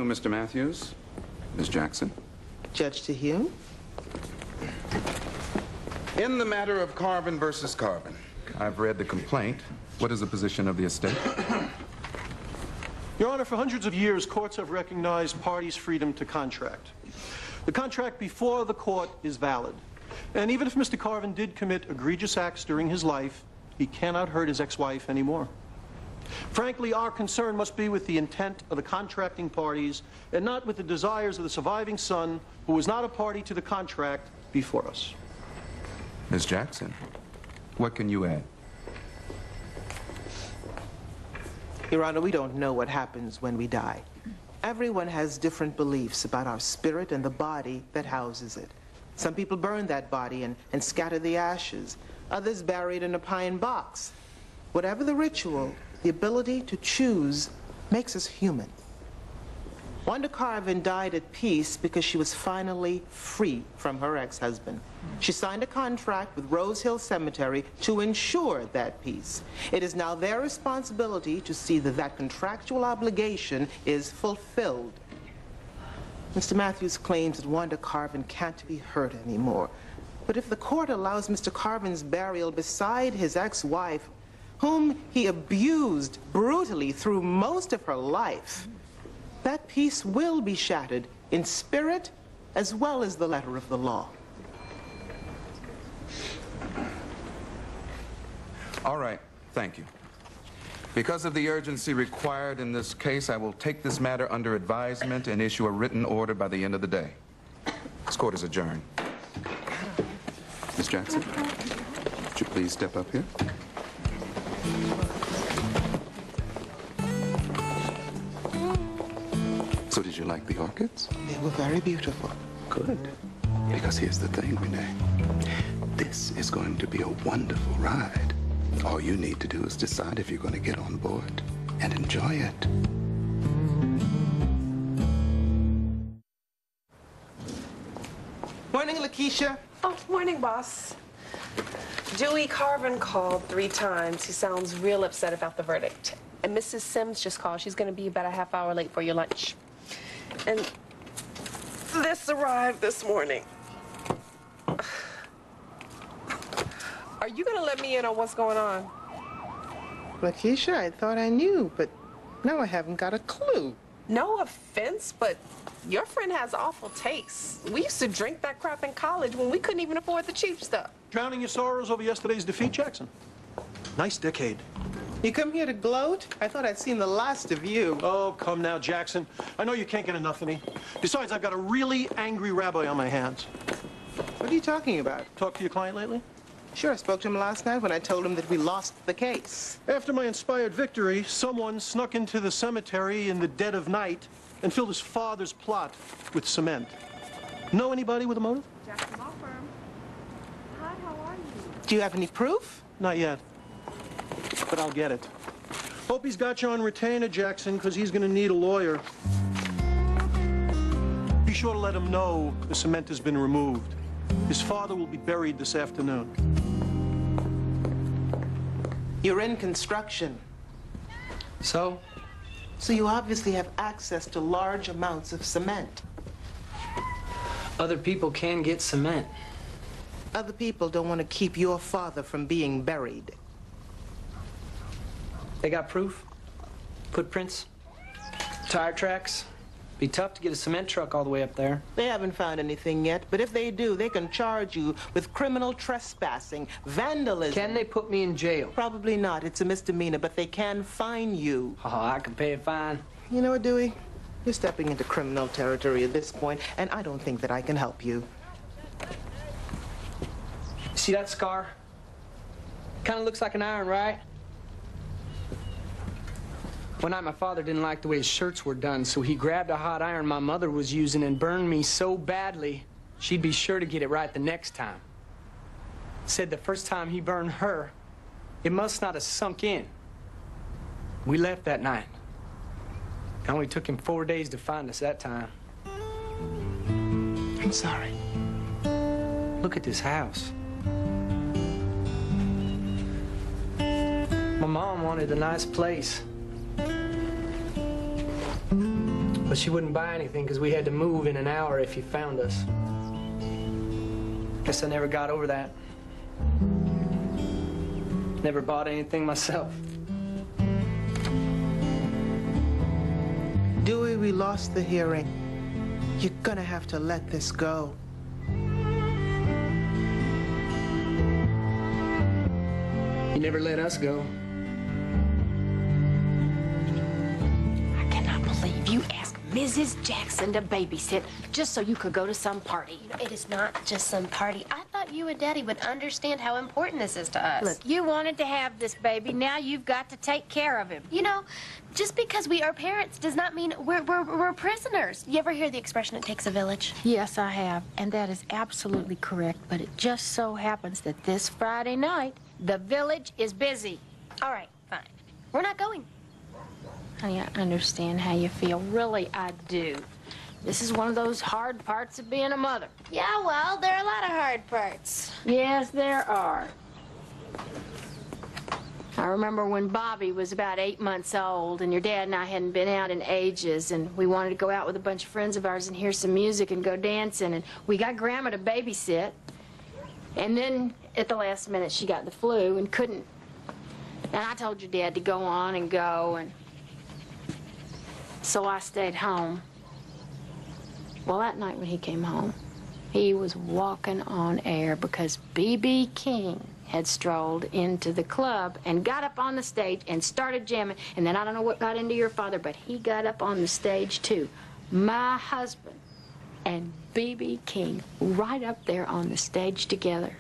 Mr. Matthews, Ms. Jackson. Judge Hume. In the matter of Carvin versus Carvin, I've read the complaint. What is the position of the estate? Your Honor, for hundreds of years, courts have recognized parties' freedom to contract. The contract before the court is valid. And even if Mr. Carvin did commit egregious acts during his life, he cannot hurt his ex-wife anymore. Frankly, our concern must be with the intent of the contracting parties and not with the desires of the surviving son who was not a party to the contract before us. Ms. Jackson, what can you add? Your Honor, we don't know what happens when we die. Everyone has different beliefs about our spirit and the body that houses it. Some people burn that body and scatter the ashes. Others bury it in a pine box. Whatever the ritual, the ability to choose makes us human. Wanda Carvin died at peace because she was finally free from her ex-husband. She signed a contract with Rose Hill Cemetery to ensure that peace. It is now their responsibility to see that that contractual obligation is fulfilled. Mr. Matthews claims that Wanda Carvin can't be hurt anymore. But if the court allows Mr. Carvin's burial beside his ex-wife, whom he abused brutally through most of her life, that peace will be shattered in spirit as well as the letter of the law. All right, thank you. Because of the urgency required in this case, I will take this matter under advisement and issue a written order by the end of the day. This court is adjourned. Ms. Jackson, would you please step up here? So did you like the orchids? They were very beautiful. Good. Because here's the thing, Rene. This is going to be a wonderful ride. All you need to do is decide if you're going to get on board and enjoy it. Morning, Lakeisha. Oh, morning, boss. Dewey Carvin called 3 times. He sounds real upset about the verdict. And Mrs. Sims just called. She's going to be about a half hour late for your lunch. And this arrived this morning. Are you going to let me in on what's going on? Lakeisha, I thought I knew, but now I haven't got a clue. No offense, but your friend has awful taste. We used to drink that crap in college when we couldn't even afford the cheap stuff. Drowning your sorrows over yesterday's defeat, Jackson? Nice decade. You come here to gloat? I thought I'd seen the last of you. Oh, come now, Jackson. I know you can't get enough of me. Besides, I've got a really angry rabbi on my hands. What are you talking about? Talked to your client lately? Sure, I spoke to him last night when I told him that we lost the case. After my inspired victory, someone snuck into the cemetery in the dead of night and filled his father's plot with cement. Know anybody with a motive? Jackson Law Firm. Hi, how are you? Do you have any proof? Not yet, but I'll get it. Hope he's got you on retainer, Jackson, because he's going to need a lawyer. Be sure to let him know the cement has been removed. His father will be buried this afternoon. You're in construction. So? So you obviously have access to large amounts of cement. Other people can get cement. Other people don't want to keep your father from being buried. They got proof? Footprints? Tire tracks? Be tough to get a cement truck all the way up there. They haven't found anything yet, but if they do, they can charge you with criminal trespassing, vandalism. Can they put me in jail? Probably not. It's a misdemeanor, but they can fine you. Oh, I can pay a fine. You know what, Dewey? You're stepping into criminal territory at this point, and I don't think that I can help you. See that scar? Kind of looks like an iron, right? One night my father didn't like the way his shirts were done, so he grabbed a hot iron my mother was using and burned me so badly, she'd be sure to get it right the next time. Said the first time he burned her, it must not have sunk in. We left that night. It only took him 4 days to find us that time. I'm sorry. Look at this house. My mom wanted a nice place. But she wouldn't buy anything because we had to move in an hour if you found us. Guess I never got over that. Never bought anything myself. Dewey, we lost the hearing. You're gonna have to let this go. You never let us go. I cannot believe you asked Mrs. Jackson to babysit just so you could go to some party. It is not just some party. I thought you and Daddy would understand how important this is to us. Look, you wanted to have this baby. Now you've got to take care of him. You know, just because we are parents does not mean we're prisoners. You ever hear the expression, it takes a village? Yes, I have, and that is absolutely correct. But it just so happens that this Friday night, the village is busy. All right, fine. We're not going. Honey, I understand how you feel. Really, I do. This is one of those hard parts of being a mother. Yeah, well, there are a lot of hard parts. Yes, there are. I remember when Bobby was about 8 months old, and your dad and I hadn't been out in ages, and we wanted to go out with a bunch of friends of ours and hear some music and go dancing, and we got Grandma to babysit. And then, at the last minute, she got the flu and couldn't. And I told your dad to go on and go, and so I stayed home. Well, that night when he came home, he was walking on air because B.B. King had strolled into the club and got up on the stage and started jamming. And then I don't know what got into your father, but he got up on the stage, too. My husband and B.B. King right up there on the stage together.